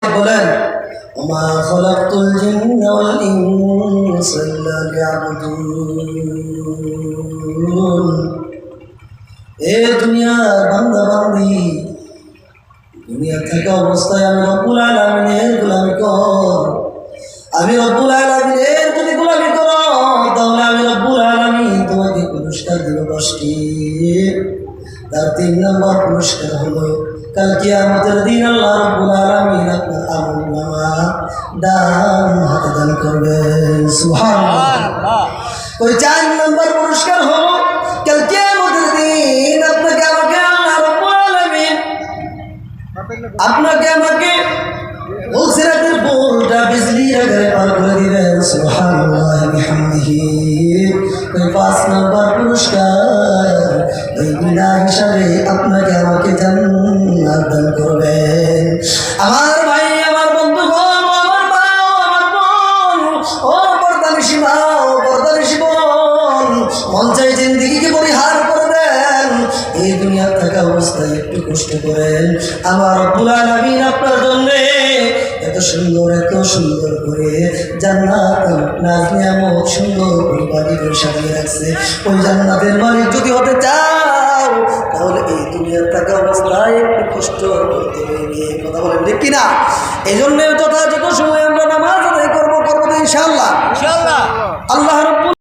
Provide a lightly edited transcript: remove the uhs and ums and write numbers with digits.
বলেন ওমা খালাকতুল জিন্না ওয়াল ইনসা ইল্লা লিয়াবুদুন। এ দুনিয়ার বান্দা বান্দি, দুনিয়া থাকা অবস্থায় আমি রব্বুল আলামিনের গোলামি কর। আমি রব্বুল আলামিনের যদি গোলামি করো তাহলে আমি রব্বুল আলামিন তোমাকে পুরস্কার দেব 10টি। তার 3 নম্বর পুরস্কার হলো কাল কিয়ামতের দিন আল্লাহ রাব্বুল আলামিন আপনার আমলনামা ডান হাতে দান করবেন। সুবহানাল্লাহ। ওই 4 নম্বর পুরস্কার হলো কাল কিয়ামতের দিন আপনাকে আমাকে আল্লাহ রাব্বুল আলামিন আপনাকে আমাকে সিরাতের পুলটা বিজলির আকারে পার করে দিবেন। সুবহানাল্লাহ বিহামদিহি। ওই 5 নম্বর পুরস্কার ওই বিনা হিসাবে আপনাকে আমাকে জান্নাত দান করবেন। আমার ভাই, আমার বন্ধুগণ, আমার মা, আমার বোন, ও পর্দানিশী মা, ও পর্দানিশী বোন, মন চাই জিন্দেগিকে পরিহার করে দেন। এই দুনিয়ার থাকা অবস্থায় একটু কষ্ট করেন। আমার রব্বুল আলামিন আপনার জন্যে এত সুন্দর করে জান্নাত নাজ নিয়ামত সুন্দর করে বাড়ি করে সাজিয়ে রাখছে। ওই জান্নাতের মালিক যদি হতে চাও তাহলে এই দুনিয়ার থাকা অবস্থায় একটু কষ্ট করতে হবে। কথা বলেন ঠিক কিনা? এই জন্য যথাযথ সময় আমরা নামাজ আদায় করবো তো ইনশাআল্লাহ। আল্লাহর